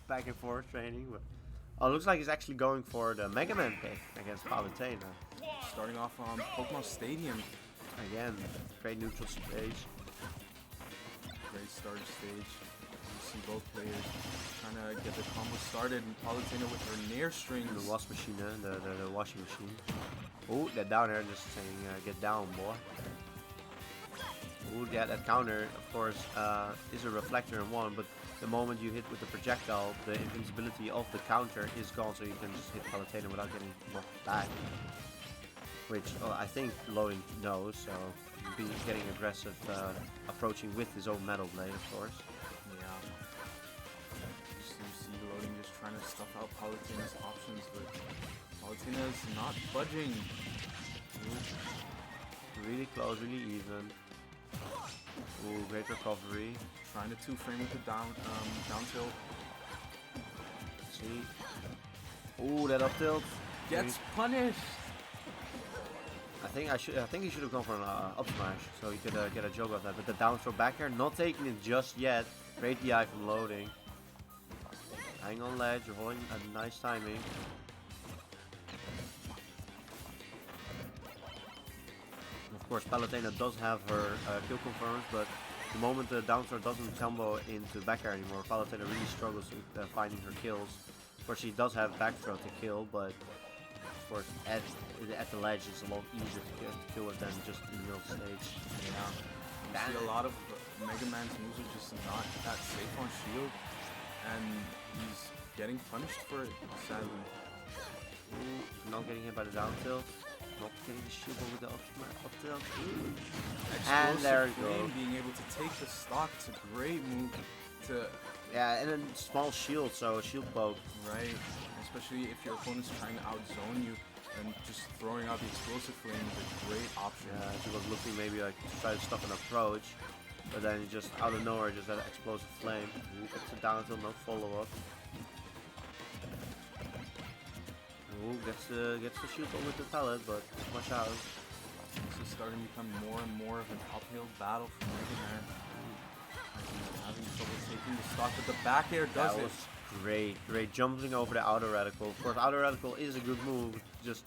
back and forth training. But oh, looks like he's actually going for the Mega Man pick against Palutena. Starting off on Pokemon Stadium. Again, great neutral stage. Great starter stage. You see both players trying to get the combo started. And Palutena with her Nair strings. The wash machine, the washing machine. Oh, that down air just saying, get down, boy. Oh, yeah, that counter, of course, is a reflector in one, but the moment you hit with the projectile, the invincibility of the counter is gone, so you can just hit Palutena without getting knocked back. Which I think Loading knows, so be getting aggressive, approaching with his own Metal Blade, of course. Yeah. You see Loading just trying to stuff out Palutena's options, but Palutena's not budging. Really close, really even. Ooh, great recovery. Trying to 2-frame with the down tilt. See. Ooh, that up tilt. Gets punished. I think he should have gone for an up smash, so he could get a joke off that. But the down throw back air, not taking it just yet. Great DI from Loading. Hang on ledge, you're holding a nice timing. Of course, Palutena does have her kill confirms, but the moment the down throw doesn't combo into back air anymore, Palutena really struggles with finding her kills. Of course, she does have back throw to kill, but of course, at the ledge, it's a lot easier to kill it than just in the middle stage. Yeah. You see a lot of Mega Man's moves are just not that safe on shield, and he's getting punished for it, sadly. Ooh, not getting hit by the down tilt. Not getting the shield with the up tilt. And there you go. Being able to take the stock, it's a great move to... Yeah, and then small shield, so a shield poke. Right. Especially if your opponent's trying to outzone you, and just throwing out the explosive flame is a great option. Yeah, she was looking maybe like to try to stop an approach, but then just out of nowhere, just that explosive flame. Ooh, gets it down until no follow up. Ooh, gets the shield with the pellet, but watch out. This is starting to become more and more of an uphill battle for Mega Man. He's having trouble taking the stock, but the back air does it. Great jumping over the outer radical. Of course, outer radical is a good move. Just,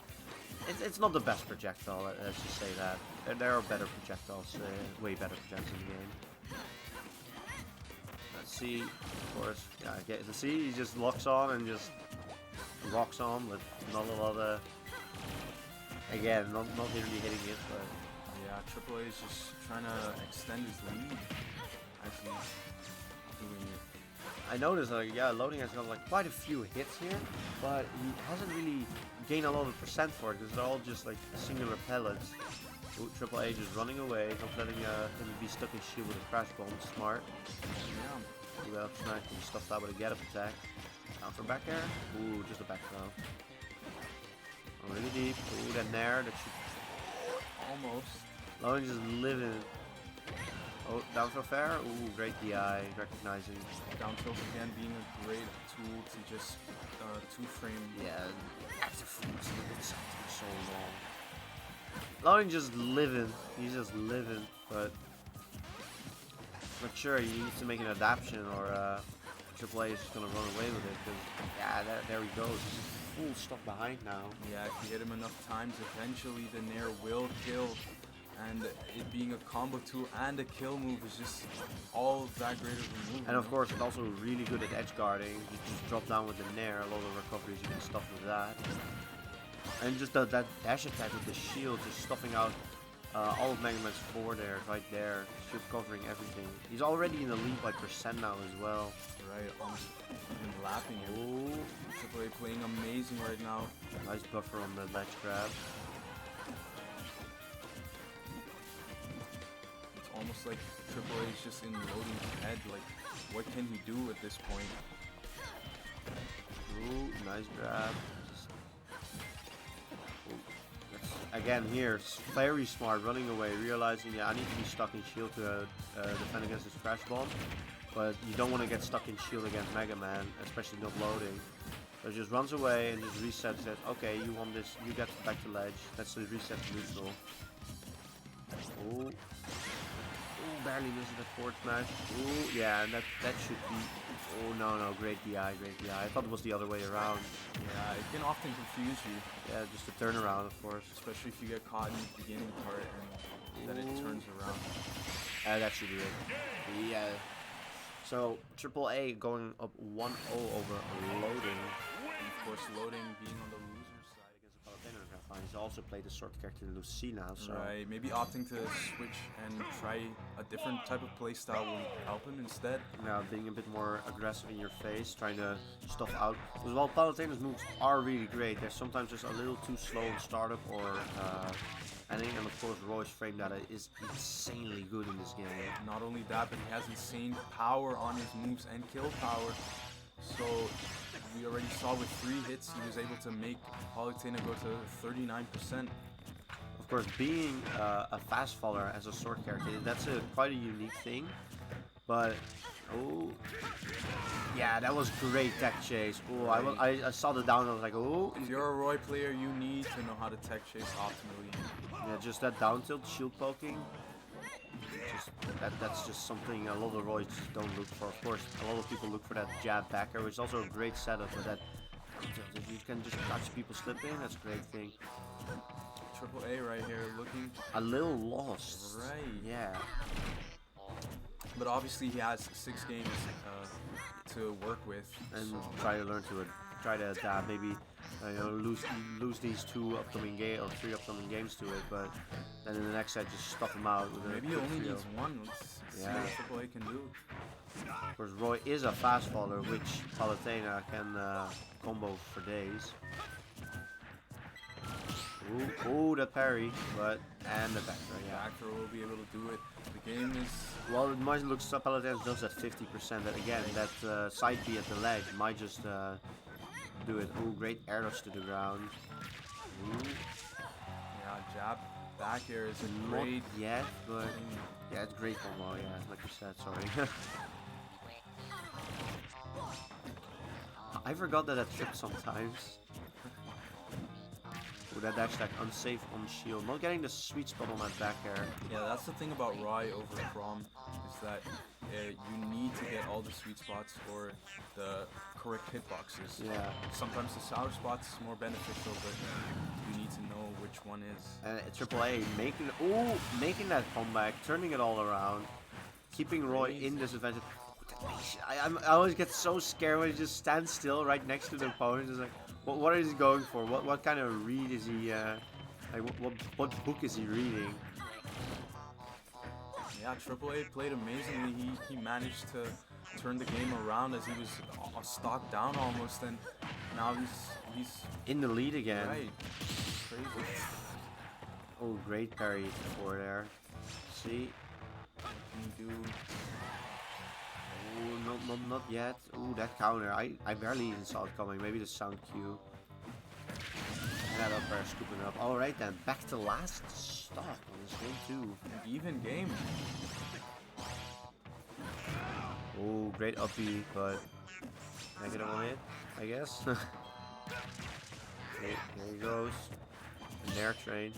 it's not the best projectile. Let's just say that. There are better projectiles, way better projectiles in the game. Let's see, of course. Yeah, see, he just locks on and just rocks on with not a lot of. Again, not really hitting it, but yeah, AAA is just trying to extend his lead. Actually, doing it. I noticed, yeah, Loading has got like quite a few hits here, but he hasn't really gained a lot of percent for it because they're all just like singular pellets. Ooh, TripleAAA just running away, not letting him be stuck in shield with a crash bomb. Smart. Yeah. Ooh, that up smash, he stuffed that with a get up attack. Down for back air. Ooh, just a back throw. Oh, really deep. Ooh, that nair, that should almost. Loading just living. Oh, down throw fair? Ooh, great DI, recognizing. Down tilt again being a great tool to just 2-frame. Yeah, active frames inside for so long. Loading just living, he's just living, but not sure, he needs to make an adaptation or AAA is just gonna run away with it, because, yeah, there he goes, he's just full stuck behind now. Yeah, if you hit him enough times, eventually the Nair will kill. And it being a combo tool and a kill move is just all that great of a move. And of course, it's also really good at edge guarding. You just drop down with the Nair, a lot of recoveries you can stuff with that. And just that dash attack with the shield, just stuffing out all of Mega Man's 4 there, right there. Shield covering everything. He's already in the lead by percent now as well. Right, even lapping him. Ooh. AAA playing amazing right now. Nice buffer on the ledge grab. Almost like AAA is just in Loading's head, like, what can he do at this point? Ooh, nice grab. Again here, very smart, running away, realizing, yeah, I need to be stuck in shield to defend against this crash bomb. But you don't want to get stuck in shield against Mega Man, especially not Loading. So just runs away and just resets, says, okay, you want this, you get back to ledge. That's the reset to neutral. Ooh. barely misses the forward smash. Ooh, yeah, and that should be. Oh no, great DI, great DI. I thought it was the other way around. Yeah, it can often confuse you. Yeah, just a turnaround, of course. Especially if you get caught in the beginning part and then it turns around. That should be it. Yeah. So AAA going up 1-0 over loading. And of course, loading being on the loser's side Against the Palutena Grand Final. He's also played the sword character Lucy now, so right, maybe opting to switch and try a different type of playstyle will help him instead. now being a bit more aggressive in your face, trying to stuff out. Because while Palutena's moves are really great, they're sometimes just a little too slow in startup or ending. And of course, Roy's frame data is insanely good in this game. Not only that, but he has insane power on his moves and kill power. So we already saw with 3 hits, he was able to make Palutena go to 39%. Of course, being a fast faller as a sword character, that's quite a unique thing. But oh, yeah, that was great tech chase. Oh, I saw the down. I was like, oh. If you're a Roy player, you need to know how to tech chase optimally. Yeah, just that down tilt, shield poking. Just that's just something a lot of Roys just don't look for. Of course, a lot of people look for that jab backer, which is also a great setup. But that if you can just catch people slipping, that's a great thing. AAA right here, looking a little lost. Right. Yeah. But obviously he has 6 games to work with. And so. try to adapt. Maybe lose these 2 upcoming or 3 upcoming games to it, but then in the next set just stuff them out with maybe he only needs 1. Let's see what AAA can do. Of course, Roy is a fast faller, which Palutena can combo for days. Ooh, the parry, and the back throw, yeah. Back throw will be able to do it. The game is... Well, it might look so Palutena does at 50%, but again, that side B at the ledge might just do it. Ooh, great air rush to the ground. Ooh. Yeah, jab back air is a Not great... yet, but yeah, it's great combo, yeah, like you said, sorry. I forgot that I trip sometimes. Ooh, that dash attack unsafe on shield. Not getting the sweet spot on that back air. Yeah, that's the thing about Roy over Prom, is that you need to get all the sweet spots or the correct hitboxes. Yeah. Sometimes the sour spot's more beneficial, but you need to know which one is. AAA making that comeback, turning it all around, keeping Roy in disadvantage. I always get so scared when he just stands still right next to the opponent. It's like, what is he going for? What kind of read is he? Like what book is he reading? Yeah, AAA played amazingly. He managed to turn the game around as he was stock down almost, and now he's in the lead again. Right, crazy. Oh, great parry for there. See. What can he do? Oh, not yet. Ooh, that counter. I barely even saw it coming. Maybe the sound cue. And that up air scooping up. Alright then, back to last stock on this game too. An even game. Oh, great up B, but negative on it, I guess. Okay, there he goes. An air train.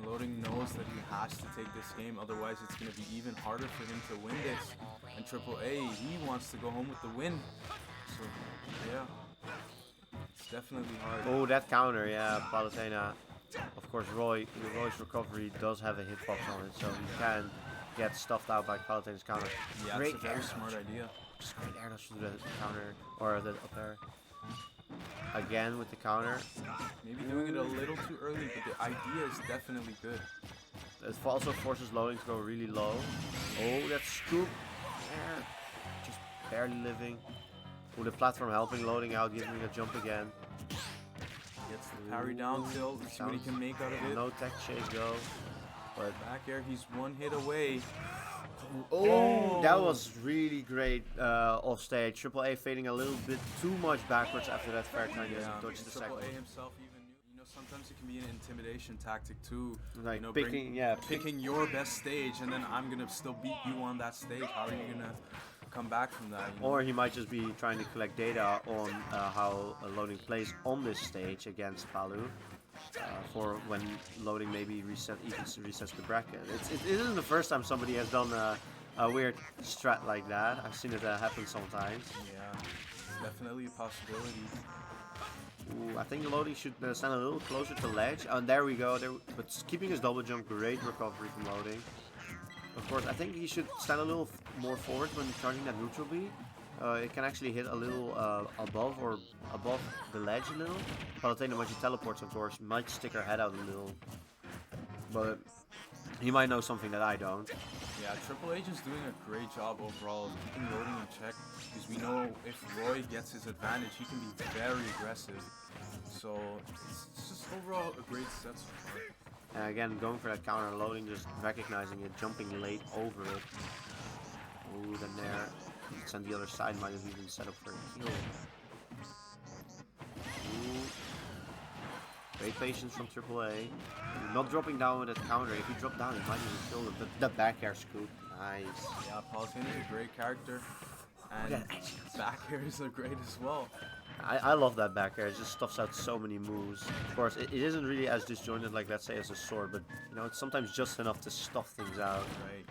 Loading knows that he has to take this game, otherwise it's going to be even harder for him to win this. And AAA, he wants to go home with the win. So, yeah, it's definitely hard. Oh, that counter, yeah, Palutena. Of course, Roy's recovery does have a hitbox on it, so he can get stuffed out by Palutena's counter. Yeah, great it's a very smart idea. Just great air dash to the counter, or the up air. Again with the counter. Maybe doing it a little too early, but the idea is definitely good. It also forces loading to go really low. Oh, that scoop. Yeah. Just barely living. Oh, the platform helping loading out, giving me a jump again. Gets the parry down tilt, see what he can make out of it. No tech chase though. But back air, he's 1 hit away. Oh, that was really great off stage. AAA fading a little bit too much backwards after that fair time. Yeah, Dodge the second. AAA himself even knew, sometimes it can be an intimidation tactic too. Like picking your best stage, and then I'm gonna still beat you on that stage. How are you gonna come back from that? Or he might just be trying to collect data on how loading plays on this stage against Palu. for when loading maybe even resets the bracket. It isn't the first time somebody has done a weird strat like that. I've seen it happen sometimes. Yeah, it's definitely a possibility. Ooh, I think loading should stand a little closer to ledge. And there we go. But keeping his double jump, great recovery from loading. Of course, I think he should stand a little more forward when charging that neutral B. It can actually hit a little above the ledge a little. Palutena, when she teleports, of course, might stick her head out a little. But he might know something that I don't. Yeah, TripleAAA is doing a great job overall, keeping loading in check, because we know if Roy gets his advantage, he can be very aggressive. So it's just overall a great set so far. And again, going for that counter, loading, just recognizing it, jumping late over it. Ooh, then there. It's on the other side, might have even set up for a kill. Ooh. Great patience from AAA. Not dropping down with that counter. If he dropped down, he might even kill him. The back air scoop. Nice. Yeah, Palutena is a great character. And back air is great as well. I love that back air. It just stuffs out so many moves. Of course, it isn't really as disjointed, like, let's say, as a sword. But, you know, it's sometimes just enough to stuff things out. Right.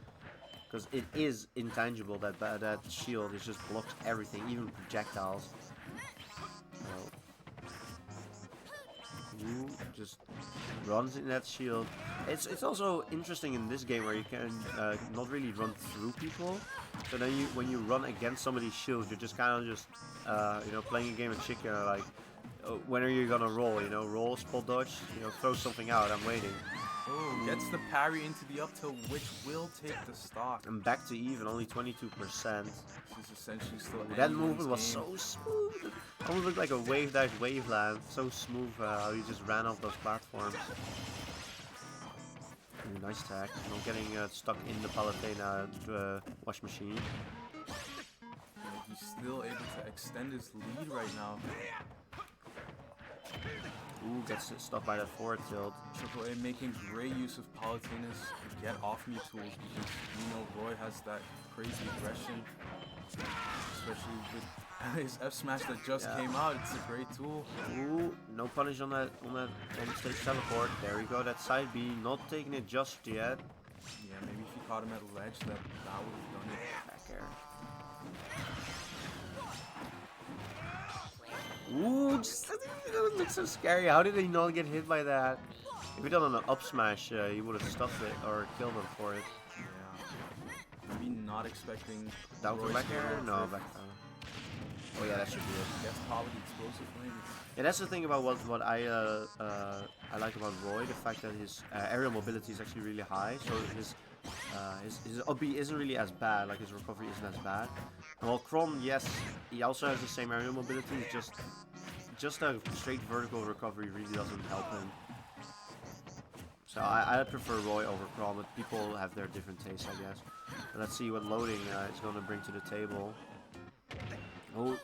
Because it is intangible, that shield. It just blocks everything, even projectiles. Ooh, just runs in that shield. It's also interesting in this game where you can not really run through people. So then when you run against somebody's shield, you're just kind of just you know, playing a game of chicken. Like, when are you gonna roll? You know, roll, spot dodge. You know, throw something out. I'm waiting. Oh, gets the parry into the up tilt, which will take the stock. I'm back to even, only 22%. This is essentially still. That movement was so smooth. Almost looked like a wave dash waveland. So smooth how he just ran off those platforms. Ooh, nice tag. Not getting stuck in the Palutena wash machine. Yeah, he's still able to extend his lead right now. Ooh, gets stuck by that forward tilt. AAA making great use of Palutena's get off me tools, because we know Roy has that crazy aggression, especially with his F smash that just came out. It's a great tool. Ooh, no punish on that stage teleport. There we go. That side B, not taking it just yet. Yeah, maybe if he caught him at a ledge, that would have done it. Back air. Ooh, just, it doesn't look so scary. How did he not get hit by that? If he done on an up smash, he would have stuffed it or killed him for it. Yeah. Maybe not expecting. Down for back air? No, back down. Oh yeah, that should be it. That's probably the explosive flame. Yeah, that's the thing about what I like about Roy, the fact that his aerial mobility is actually really high. So his up B isn't really as bad, like his recovery isn't as bad. And while Chrome, yes, he also has the same aerial mobility, it's just a straight vertical recovery really doesn't help him. So I prefer Roy over Chrome, but people have their different tastes, I guess. But let's see what loading is going to bring to the table. Oh,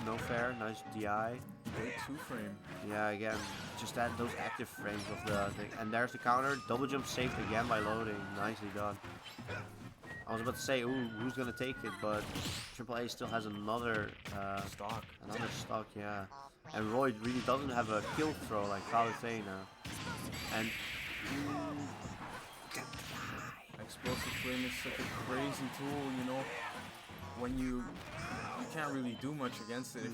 no fair, nice DI. Great 2-frame. Yeah, again, just those active frames of the thing. And there's the counter, double jump saved again by loading. Nicely done. I was about to say, ooh, who's gonna take it? But AAA still has another stock. Another stock, yeah. And Roy really doesn't have a kill throw like Palutena. And Explosive flame is such a crazy tool, you know. When you can't really do much against it if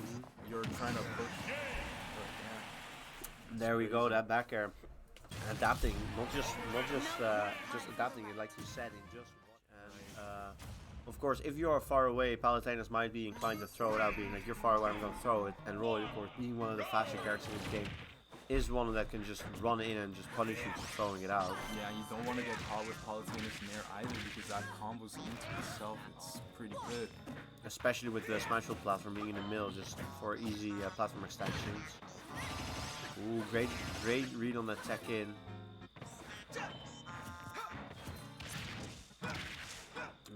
you're trying to push. But, yeah. There we go, that back air. Adapting, not just adapting it like you said in just one. And of course, if you are far away, Palutena's might be inclined to throw it out, being like, you're far away, I'm going to throw it. And Roy, of course, being one of the faster characters in this game, is one that can just run in and just punish you for throwing it out. Yeah, you don't want to get caught with Palutena's Nair either, because that combos into itself, it's pretty good. Especially with the Smashville platform being in the middle, just for easy platform extensions. Ooh, great read on that tech in.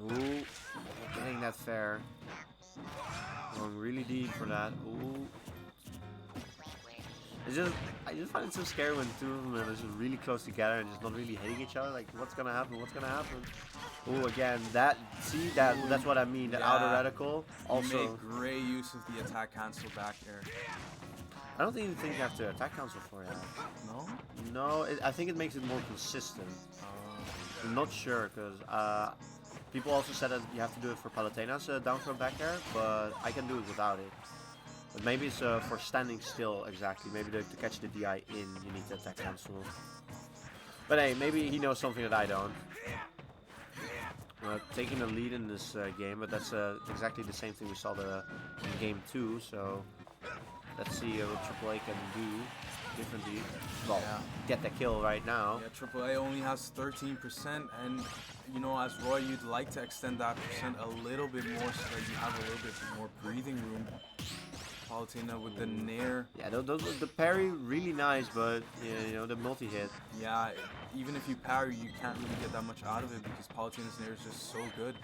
Ooh, not getting that fair. Going really deep for that. Ooh. I just find it so scary when two of them are just really close together and just not really hitting each other. Like, what's gonna happen? What's gonna happen? Ooh, again, that's what I mean. That outer reticle also. Make great use of the attack cancel back there. I don't even think you have to attack cancel for that. No? No, I think it makes it more consistent. I'm not sure, because people also said that you have to do it for Palutena's down throw back air, but I can do it without it. But maybe it's for standing still, exactly. Maybe to catch the DI in, you need to attack cancel. But hey, maybe he knows something that I don't. Taking the lead in this game, but that's exactly the same thing we saw in game 2, so let's see what AAA can do differently. Well, get the kill right now. Yeah, AAA only has 13%, and you know, as Roy, you'd like to extend that percent a little bit more so that you have a little bit more breathing room. Palutena with the nair. Yeah, the parry really nice, but yeah, you know, the multi-hit. Yeah, even if you parry, you can't really get that much out of it because Palutena's nair is just so good.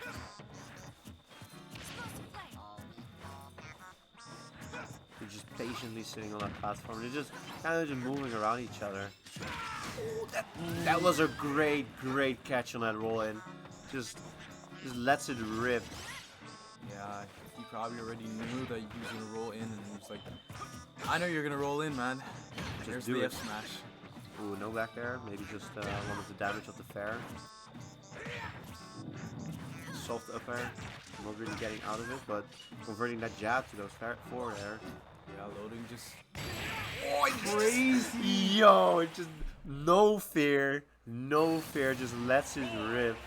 They're just patiently sitting on that platform. They're just kind of just moving around each other. Ooh, that was a great catch on that roll in. Just lets it rip. Yeah, he probably already knew that he was gonna roll in, and he was like, "I know you're gonna roll in, man." There's the F smash. Ooh, no back there. Maybe just one of the damage of the fair. Soft up air. Not really getting out of it, but converting that jab to those forward air. Yeah, loading just. Oh, crazy! Yo, it just no fear, just lets it rip.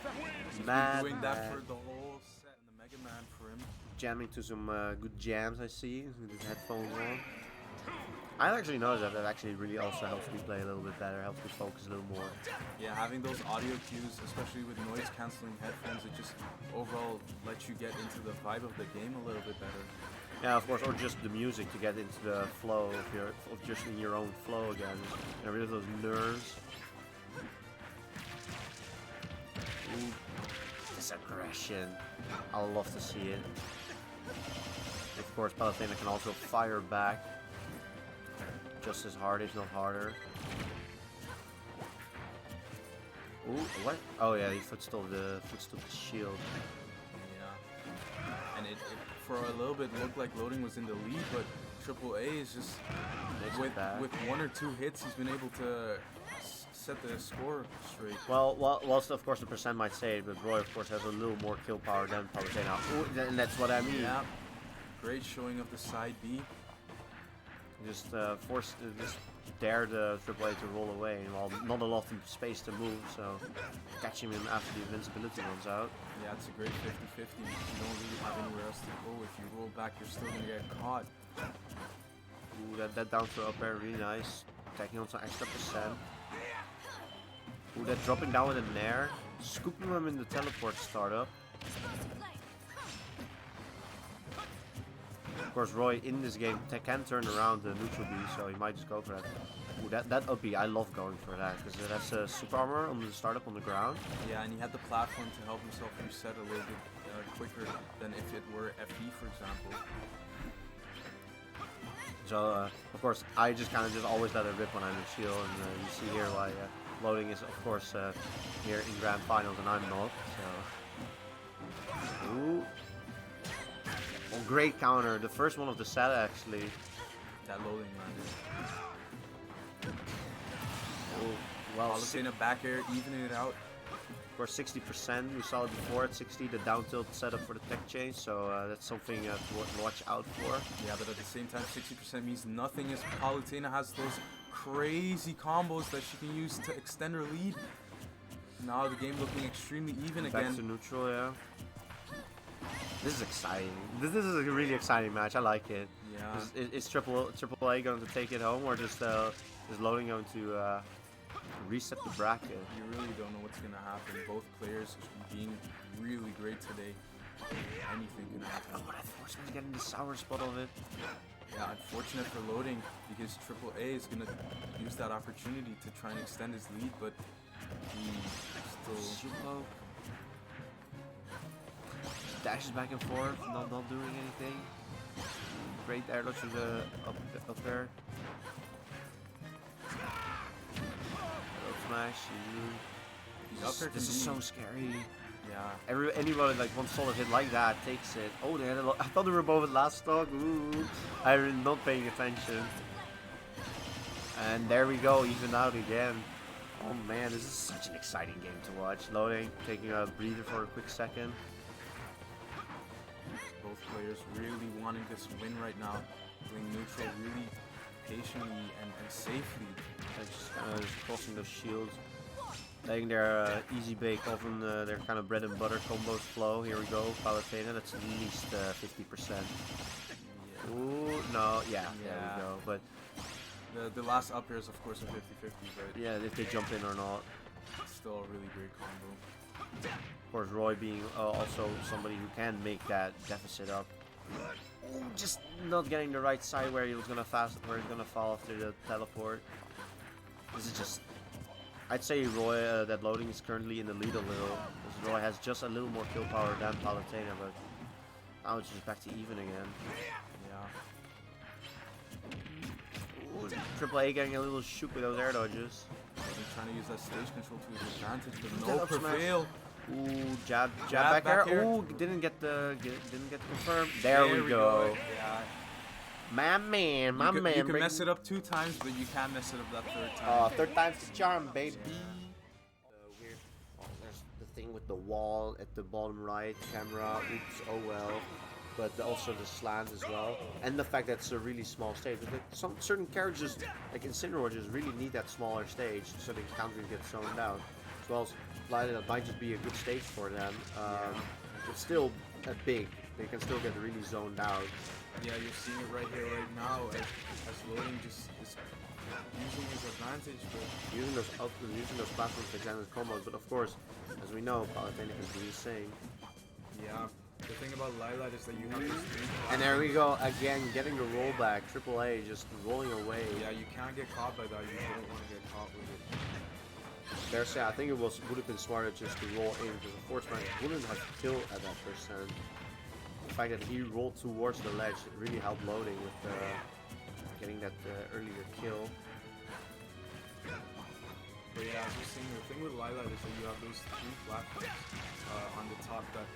He's been doing that for the whole set, and the Mega Man for him. Jamming to some good jams, I see, with his headphones on. I actually noticed that actually really also helps me play a little bit better, helps me focus a little more. Yeah, having those audio cues, especially with noise cancelling headphones, it just overall lets you get into the vibe of the game a little bit better. Yeah, of course, or just the music to get into the flow of just in your own flow again. Get rid of those nerves. Ooh, this aggression. I love to see it. Of course, Palutena can also fire back. Just as hard, if not harder. Ooh, what? Oh yeah, he footstood the shield. Yeah. And it for a little bit looked like loading was in the lead, but AAA is just with 1 or 2 hits, he's been able to set the score straight. Well, whilst of course the percent might say it, but Roy of course has a little more kill power than Palutena. Ooh, and that's what I mean. Yeah. Great showing of the side B. Just just dare the AAA to roll away, while not a lot of space to move, so catching him after the invincibility runs out. Yeah, it's a great 50-50. You don't really have anywhere else to go. If you roll back, you're still gonna get caught. Ooh, that down throw up air, really nice. Taking on some extra percent. Ooh, that dropping down with a nair. Scooping him in the teleport startup. Of course, Roy in this game can turn around the neutral B, so he might just go for that. Ooh, that up B, I love going for that, because that's a super armor on the startup on the ground. Yeah, and he had the platform to help himself reset a little bit quicker than if it were FE, for example. So, of course, I just kind of just always let it rip when I'm in shield, and you see here why loading is, of course, here in Grand Finals, and I'm not, so... Ooh. Oh, great counter. The first one of the set, actually. That loading landed. Oh, well, Palutena back air, evening it out. Of course, 60%. We saw it before at 60, the down tilt setup for the tech change, so that's something to watch out for. Yeah, but at the same time, 60% means nothing as Palutena has those crazy combos that she can use to extend her lead. Now the game looking extremely even again. Back to neutral, yeah. This is exciting. This is a really exciting match. I like it. Yeah. Is AAA going to take it home, or just loading going to reset the bracket? You really don't know what's gonna happen. Both players being really great today. Anything can happen. Oh, but unfortunately getting the sour spot of it. Yeah, unfortunate for loading because AAA is gonna use that opportunity to try and extend his lead, but he still. Dashes back and forth, not doing anything. Great air dodge to the up there. Up smash. This is so scary. Yeah. Anybody like one solid hit like that takes it. Oh, they had I thought they were both at last stock. Ooh, I was not paying attention. And there we go, even out again. Oh man, this is such an exciting game to watch. Loading, taking a breather for a quick second. Both players really wanting this win right now. Playing neutral really patiently and safely. Just kind of crossing those shields. Letting their easy bake oven, their kind of bread and butter combos flow. Here we go, Palutena, that's at least 50%. Yeah. Ooh, no, yeah, there we go. But the last up air is of course a 50-50, but yeah, if they jump in or not. it's still a really great combo. Of course, Roy being also somebody who can make that deficit up. Ooh, just not getting the right side where he was gonna where he's gonna fall after the teleport. This is just, I'd say Roy, that loading is currently in the lead a little. Because Roy has just a little more kill power than Palutena, but now it's just back to even again. Yeah. Ooh, AAA getting a little shook with those air dodges. He's trying to use that stage control to his advantage, but That no up smash. prevail. Ooh, jab back air. Ooh, didn't get confirmed. There we go. Yeah. My man. You can mess it up 2 times, but you can't mess it up that 3rd time. Oh, 3rd time's the charm, baby. There's the thing with the wall at the bottom right camera. Oops, oh well. But also the slant as well, and the fact that it's a really small stage. But some certain characters, like Incineroar, just really need that smaller stage so they can't really get zoned out. As well as that might just be a good stage for them. It's still big. They can still get really zoned out. Yeah, you're seeing it right here, right now, as loading just is using his advantage, but Using those platforms to extend his combos. But of course, as we know, Palutena can do the same. yeah. The thing about Lilat is that you have this thing. And there we go again, getting the rollback. AAA just rolling away. Yeah, you can't get caught by that. You don't want to get caught with it. I think it would have been smarter just to roll in, because the force smash wouldn't have killed at that percent. The fact that he rolled towards the ledge really helped loading with getting that earlier kill. But yeah, I was just saying, the thing with Lilat is that you have those 3 platforms on the top that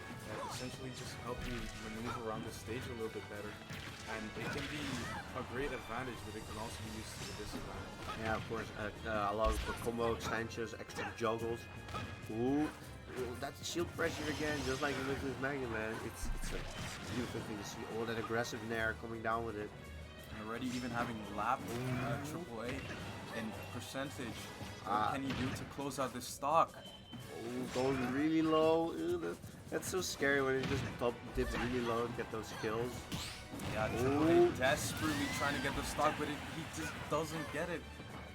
essentially just help you maneuver around the stage a little bit better. And it can be a great advantage, but it can also be used to the disadvantage. Yeah, of course, allows for combo extensions, extra juggles. Ooh, that's shield pressure again, just like with Mega Man. It's a beautiful thing to see. All that aggressive nair coming down with it. And already even having lap AAA in percentage. What can you do to close out this stock? Ooh, going really low. Ooh, that's so scary when you just dip really low and get those kills. Yeah, AAA desperately trying to get the stock, but he just doesn't get it.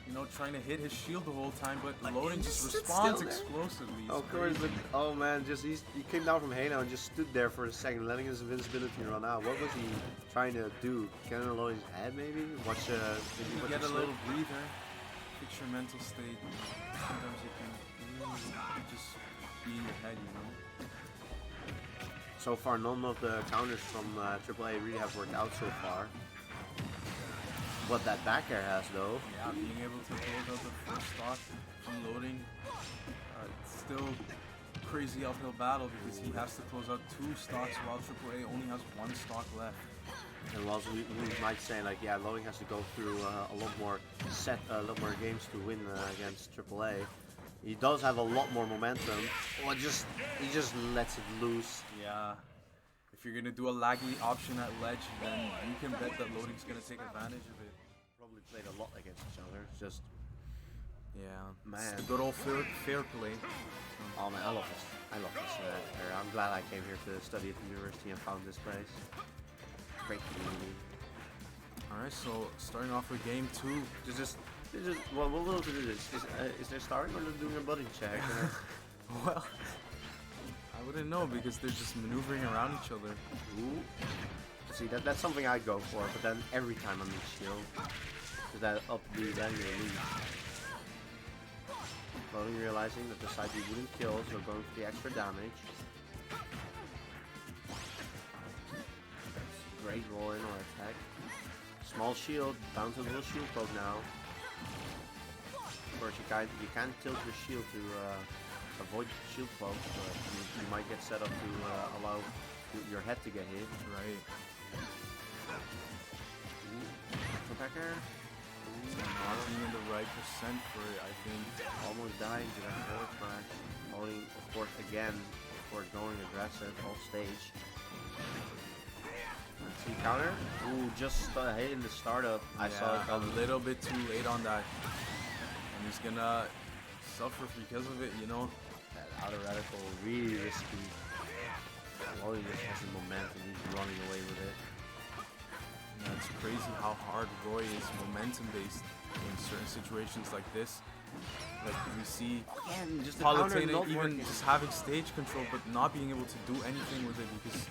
You know, trying to hit his shield the whole time, but loading just responds explosively. Of course, but oh man, he came down from Halo and just stood there for a second, letting his invincibility run out. What was he trying to do? Get in Loading's head, maybe? Watch, maybe get a little breather. Fix your mental state. Sometimes you can just be in your head, you know. So far, none of the counters from AAA really have worked out so far. What that back air has, though. Yeah, being able to close out the first stock from loading. It's still a crazy uphill battle because he has to close out 2 stocks while AAA only has 1 stock left. And also we might say, like, yeah, loading has to go through a lot more games to win against AAA. He does have a lot more momentum. Oh, he just lets it loose. Yeah. If you're gonna do a laggy option at ledge, then you can bet that loading's gonna take advantage of it. Probably played a lot against each other. It's just, yeah, man, it's good old fair play. Oh man, I love this area. I'm glad I came here to study at the university and found this place. Great community. All right, so starting off with game 2. Well, we'll do this. Is there starting or doing a button check? Well, I wouldn't know because they're just maneuvering around each other. Ooh. See, that's something I go for, but then every time I'm in shield, because that up B, then you lose. Slowly realizing that the side B wouldn't kill, so going for the extra damage. Great roll in or attack. Small shield, down to a little shield poke now. Of course, you can't tilt your shield to avoid shield poke, but you might get set up to allow your head to get hit. Right. Backer. Not being in the right percent for it, I think. Almost dying to that forward smash. Loading, of course, again, of course, going aggressive off stage. Let's see, counter. Ooh, just hitting the startup. I saw it a little bit too late on that. And he's gonna suffer because of it, you know. That outer radical, really risky. Loading just has the momentum, he's running away with it. Yeah, it's crazy how hard Roy is momentum based in certain situations like this. Like we see Again, just Palutena even just having stage control but not being able to do anything with it because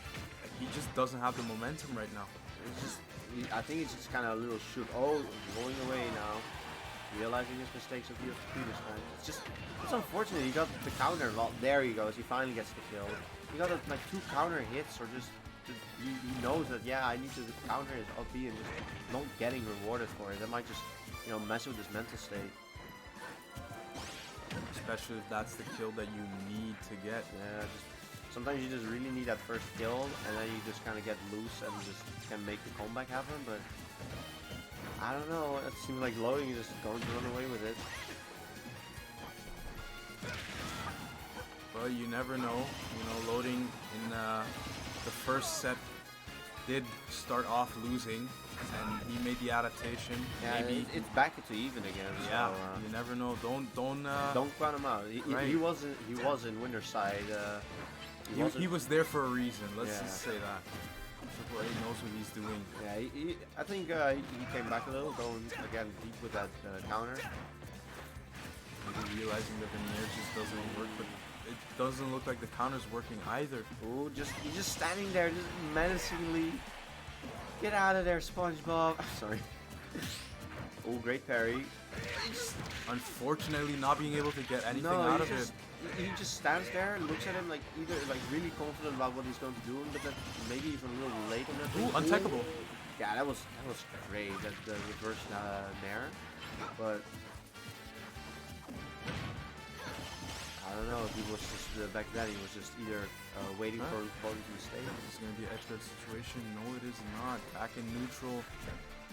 he just doesn't have the momentum right now. It's just, I think it's just kind of a little shoot. Oh, going away now. Realizing his mistakes of the previous time. It's unfortunate. He got the counter. Well, there he goes. He finally gets the kill. He got like 2 counter hits, or just he knows that, yeah, I need to counter his up B and just not getting rewarded for it. That might just, you know, mess with his mental state. Especially if that's the kill that you need to get. Yeah, sometimes you just really need that first kill, and then you just kind of get loose and just can make the comeback happen. But I don't know. It seems like Loading is just going to run away with it. But you never know. You know, Loading in the first set did start off losing, and he made the adaptation. Yeah, maybe it's back to even again. Yeah, so, you never know. Don't count him out. Right. He was in winner's side. He was there for a reason. Let's Yeah. just say that. TripleAA knows what he's doing. Yeah, I think he came back a little, going again deep with that counter. Maybe realizing that the Nair just doesn't work, but it doesn't look like the counter's working either. Ooh, he's just standing there, just menacingly. Get out of there, SpongeBob. Sorry. Oh, great parry. Unfortunately, not being able to get anything out of it. He just stands there, looks at him like either like really confident about what he's going to do, but then maybe even a little late on that. Ooh, untechable. Yeah, that was great. That the reverse Nair, but I don't know if he was just back then. He was just either waiting for Loading to mistake. This is gonna be an edge guard situation. No, it is not. Back in neutral.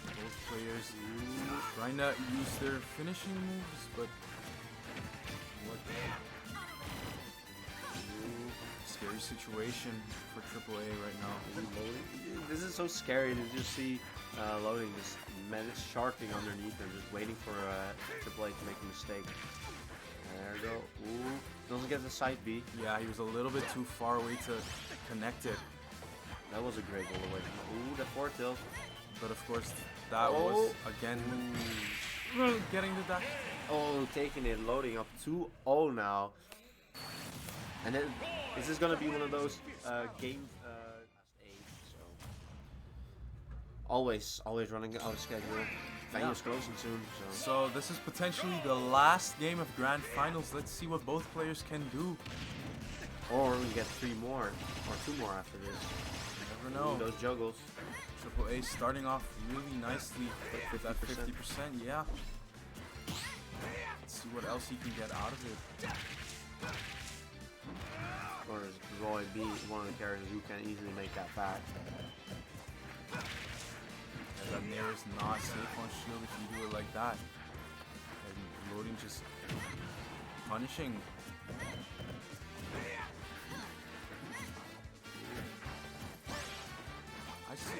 Both players trying to use their finishing moves, but what? Scary situation for AAA right now. This is so scary to just see Loading just sharking underneath and just waiting for AAA to make a mistake. There we go. Ooh, doesn't get the side B. Yeah, he was a little bit too far away to connect it. That was a great goal away. Ooh, the forward tilt. But of course, that was again getting the dash. Oh, taking it, Loading up 2-0 now. And then this is gonna be one of those games. So always running out of schedule. Venue's closing soon. So this is potentially the last game of Grand Finals. Let's see what both players can do. Or we get 3 more, or 2 more after this. You never know. Ooh, those juggles. AAA starting off really nicely with that 50%. Yeah. Let's see what else he can get out of it. Or is Roy B one of the characters who can easily make that back? And that Nair is not safe on shield if you do it like that. And Loading just punishing.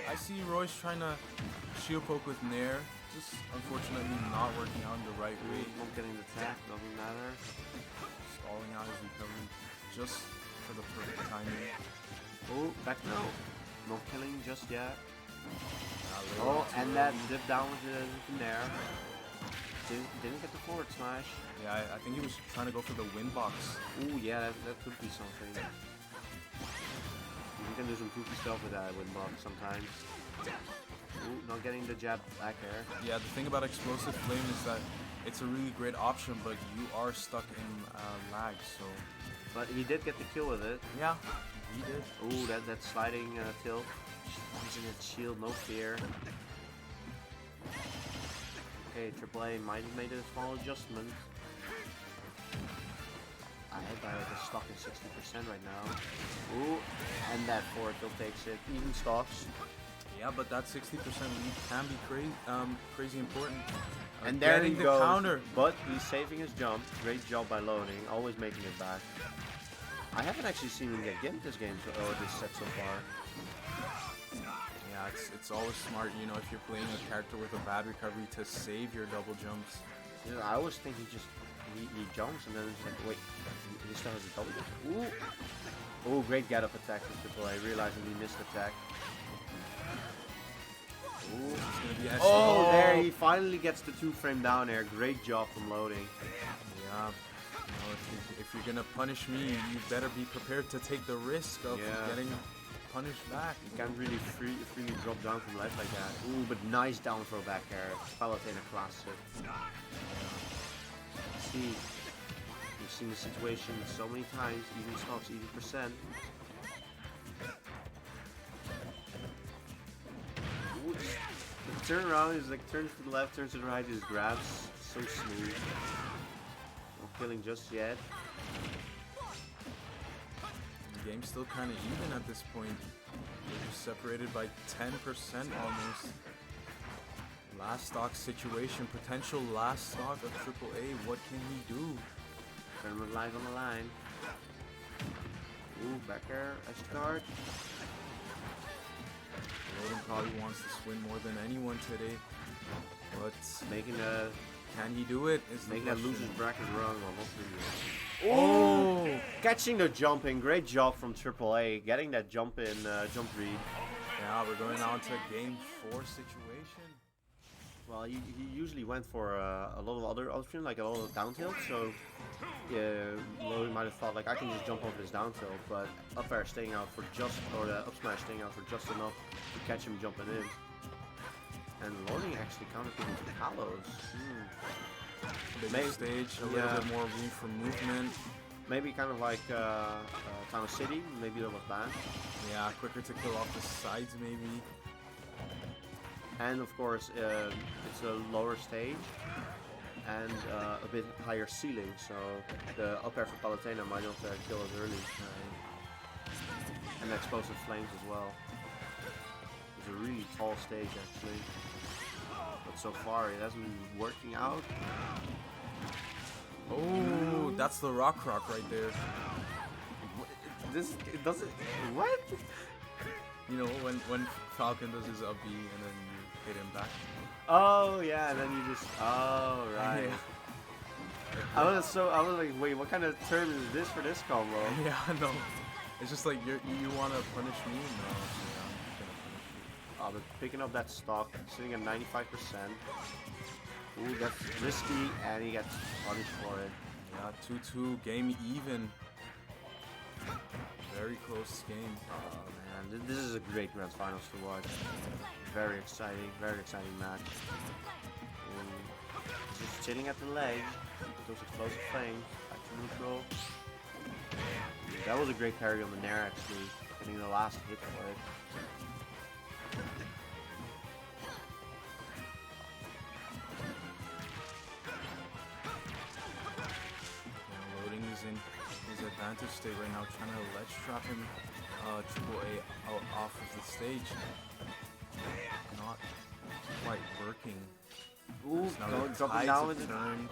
I see Roy's trying to shield poke with Nair. Just unfortunately not working out in the right way. Not getting the tap, doesn't matter. Stalling out his recovery just for the perfect timing. Oh, back now. No killing just yet. Oh, and that dip down with the Nair. Didn't get the forward smash. Yeah, I think he was trying to go for the win box. Ooh, yeah, that could be something. You can do some goofy stuff with that win box sometimes. Ooh, not getting the jab back there. Yeah, the thing about Explosive Flame is that it's a really great option, but you are stuck in lag, so... But he did get the kill with it. Yeah, he did. Ooh, that sliding tilt. Using its shield, no fear. Okay, AAA might have made a small adjustment. I had that like a stock in 60% right now. Ooh, and that forward tilt takes it. Even stocks. Yeah, but that 60% lead can be crazy important. And there he Getting the goes. counter. But he's saving his jump. Great job by loading. Always making it back. I haven't actually seen him get gimped this game or this set so far. Yeah, it's always smart, you know, if you're playing a character with a bad recovery to save your double jumps. Yeah, I always think he jumps and then it's like, wait, he still has a double jump. Ooh. Ooh, great get up attack from AAA, realizing he missed attack. Ooh. Oh, there he finally gets the 2-frame down air. Great job from loading. Yeah. You know, if you're gonna punish me, you better be prepared to take the risk of getting punished back. You can't really freely drop down from life like that. Ooh, but nice down throw back air. Palutena classic. See, you've seen the situation so many times. Even stocks, even percent. Ooh, the turn around is like turns to the left, turns to the right, just grabs. So smooth. No killing just yet. The game's still kind of even at this point. They're just separated by 10% almost. Last stock situation, potential last stock of AAA. What can he do? Tournament live on the line. Ooh, back air, edge guard. Loden probably wants to swim more than anyone today. But Making a can he do it? Is making that loser's bracket run almost. Oh! Catching the jump in, great job from AAA, getting that jump in, jump read. Yeah, we're going on to game 4 situation. Well, he usually went for a lot of other options, like a lot of down tilt, so Lowy might have thought like I can just jump off this down tilt, but up air staying out for just, or the up smash staying out for just enough to catch him jumping in. And loading actually countered people to Hallows. Big stage, a little bit more room for movement. Maybe kind of like Town City, maybe that was bad. Yeah, quicker to kill off the sides maybe. And of course, it's a lower stage and a bit higher ceiling, so the up air for Palutena might not kill us early. And explosive flames as well. It's a really tall stage actually. But so far it hasn't been working out. Oh, that's the rock right there. It doesn't. What? You know, when Falcon does his up B and then you hit him back. Oh yeah, and then you just. Oh right. Yeah. I was like, wait, what kind of term is this for this combo? Yeah, no. It's just like you want to punish me? No, yeah, I'm just gonna punish you. But picking up that stock, sitting at 95%. Ooh, that's risky, and he gets punished for it. Yeah, 2-2, game even. Very close game. Oh man, this is a great Grand Finals to watch. Very exciting match. Just sitting at the leg, those explosive flames, back to neutral. That was a great parry on the Nair actually, getting the last hit for it. In his advantage state right now, trying to ledge trap him AAA out off of the stage. Not quite working. Ooh, dropping down with the turn.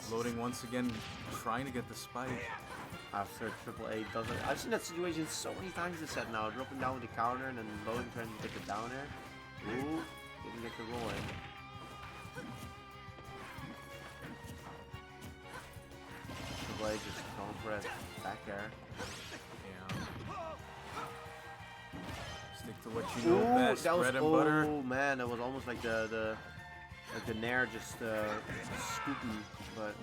Loading once again, trying to get the spike. After AAA does it. I've seen that situation so many times this set now, dropping down with the counter and then loading trying to get the down air. Ooh, didn't get the roll in. Just going for it back air. Yeah. Stick to what you know best, bread and butter. Oh man, that was almost like the Nair just scooping, but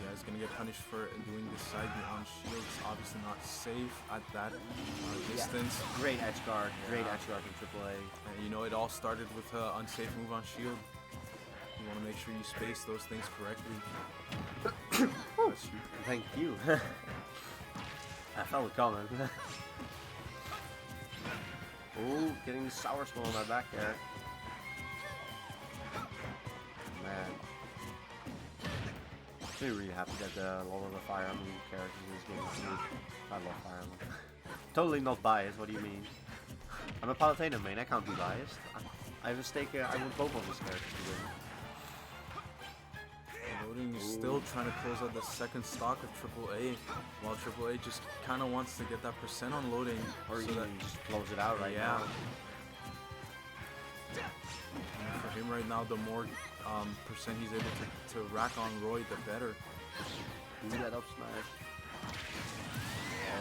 yeah, he's gonna get punished for doing this side beyond shield. It's obviously not safe at that distance. Great edge guard, great edge guard from AAA. And you know, it all started with an unsafe move on shield. You want to make sure you space those things correctly. Thank you. I felt it coming. Oh, getting the sour smell on my back there. Man. I'm really happy that a lot of the Fire Emblem characters in this game are good. I love Fire Emblem. Totally not biased, what do you mean? I'm a Palutena main, I can't be biased. I have a stake, I want both of these characters to win. still trying to close out the second stock of AAA, while AAA just kind of wants to get that percent on loading. Or so even that, just close it out right now. And for him right now, the more percent he's able to rack on Roy, the better. Do that up smash.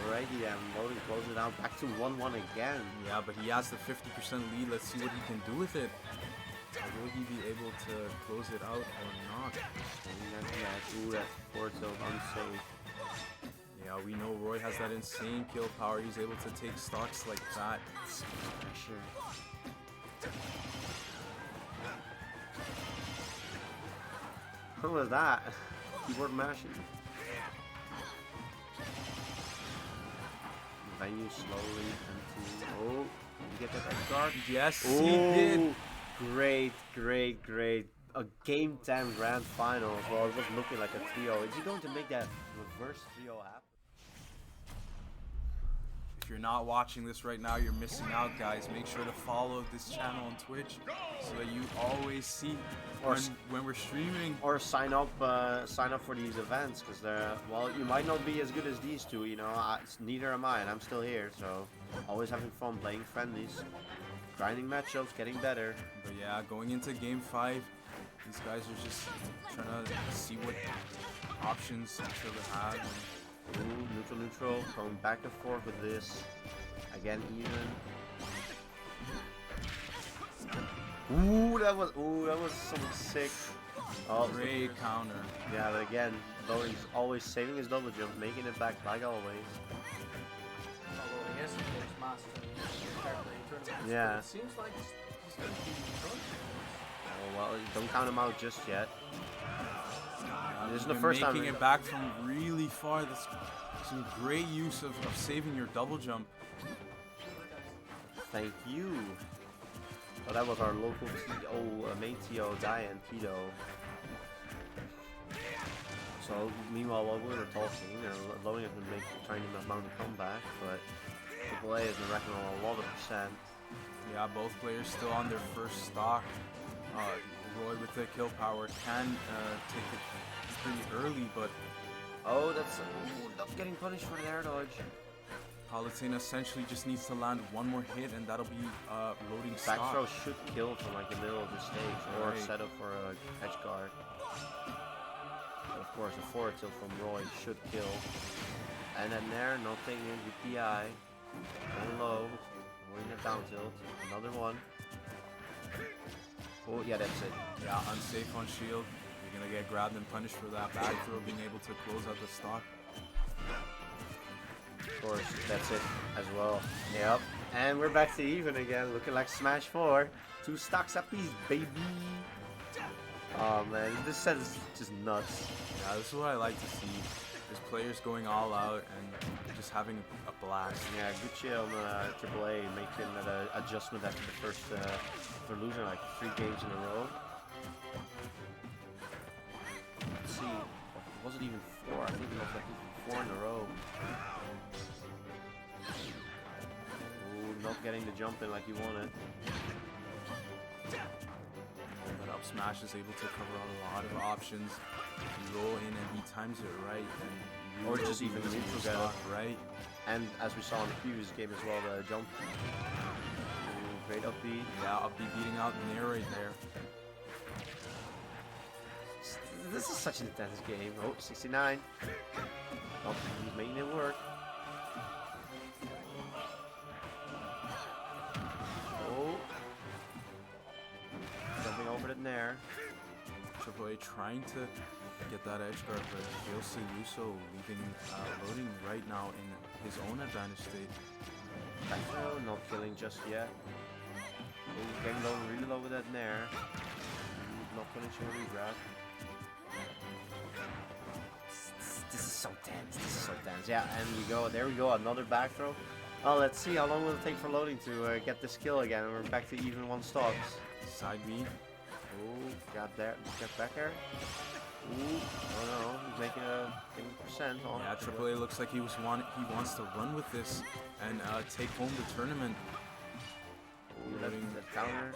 Alrighty then, loading closes it out. Back to 1-1 again. Yeah, but he has the 50% lead. Let's see what he can do with it. Will he be able to close it out or not? Ooh, that's forward tilt unsafe. Yeah, we know Roy has that insane kill power. He's able to take stocks like that. Pressure. What was that? Keyboard mashing. Venue slowly into. Oh, you get that edge guard? Yes, Oh, he did. Great, great, great. A game 10 grand final. Well, it was looking like a 3-0. Is he going to make that reverse 3-0 happen? If you're not watching this right now, you're missing out, guys. Make sure to follow this channel on Twitch so that you always see when we're streaming. Or sign up for these events, because they're, well, you might not be as good as these two, you know. Neither am I, and I'm still here, so always having fun playing friendlies, grinding matchups, getting better. But yeah, going into game 5, these guys are just trying to see what options each other have. Ooh, neutral, going back and forth with this. Again, even. Ooh, that was so sick. Oh, great counter. Yeah, but again, Lowen's always saving his double jump, making it back like always. Although he has some close master in the F-airplay tournament. Yeah. It seems like he's going to be drunk. Oh well, don't count him out just yet. This is the Been first time making it back from really far. That's some great use of saving your double jump. Thank you. Oh, that was our local main TO, Diane Keto. So meanwhile, while we were talking, Loading has been trying to mount a comeback, but AAA has been wrecking on a lot of percent. Yeah, both players still on their first stock. Roy with the kill power can take it pretty early, but oh, that's getting punished for the air dodge. Palutena essentially just needs to land one more hit, and that'll be loading Back stock. throw should kill from like the middle of the stage, or set up for a edge guard. But of course, a forward tilt from Roy should kill. And then there, not taking it, UPI. Going low, avoiding a down tilt. Another one. Oh, yeah, that's it. Yeah, unsafe on shield. You're gonna get grabbed and punished for that back throw, being able to close out the stock. Of course, that's it as well. Yep. And we're back to even again, looking like Smash 4. 2 stocks apiece, baby. Oh man, this set is just nuts. Yeah, this is what I like to see. There's players going all out and just having a blast. Yeah, good shit on AAA, making that adjustment after the first, for losing like 3 games in a row. Let's see, it wasn't even 4, I think it was like 4 in a row. Ooh, not getting the jump in like you wanted. But up smash is able to cover a lot of options. You roll in and he times it right, and you Or just even the losing neutral your getter. stock, right? And as we saw in the previous game as well, the jump. Ooh, great upbeat. Yeah, I'll be beating out Nair right there. This is such an intense game. Oh, 69. Oh, he's making it work. Oh. Jumping over it there. AAA trying to get that edge guard, but Yosei Luso leaving loading right now in his own advantage state. Back throw, not killing just yet. Oh, getting low, really low with that nair. Not finishing a regrab. This is so tense. This is so tense. Yeah, and we go. There we go. Another back throw. Oh, let's see how long will it take for loading to get this kill again. We're back to even 1 stocks. Side B. Oh, got there. Get back there. Ooh, oh no, he's making a 50% on. Yeah, AAA looks like he wants to run with this and take home the tournament. Ooh, that counter.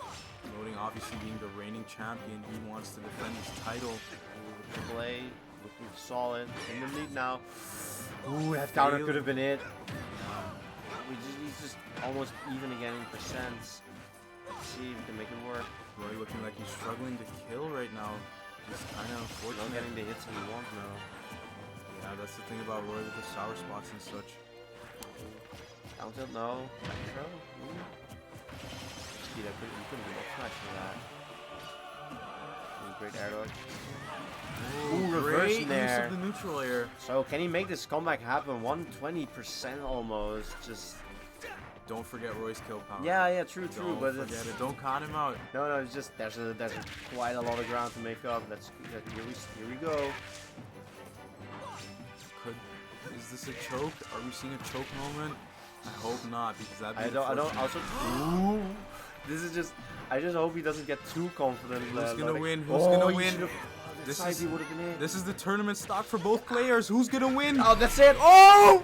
Loading obviously being the reigning champion, he wants to defend his title. Ooh, AAA looking solid. In the lead now. Ooh, that counter could have been it. He's just almost even again in percents. Let's see if we can make it work. Roy looking like he's struggling to kill right now. Just kind of Not unfortunate. getting the hits he wants now. Yeah, that's the thing about Roy with the sour spots and such. Down tilt, no. Back throw. Ooh. Speed, you couldn't do up smash for that. Ooh, great air dodge. Ooh, reverse Great there. use of the neutral air. So can he make this comeback happen? 120% almost. Just Don't forget Roy's kill power. yeah, true, Don't but forget it's it. Don't count him out. no, it's just there's quite a lot of ground to make up. Here we go. Is this a choke? Are we seeing a choke moment? I hope not, because that'd be I don't unfortunate. also. Ooh, this is just. I just hope he doesn't get too confident. Who's gonna like, win? Who's gonna win? This This is would have been it. this is the tournament stock for both players. Who's gonna win? Oh, that's it. Oh,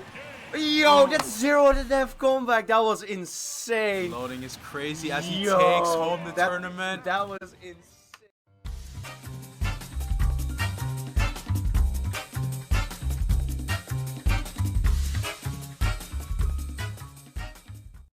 yo, that's 0 to death comeback. That was insane. Loading is crazy as he Yo, takes home the that- tournament. That was insane.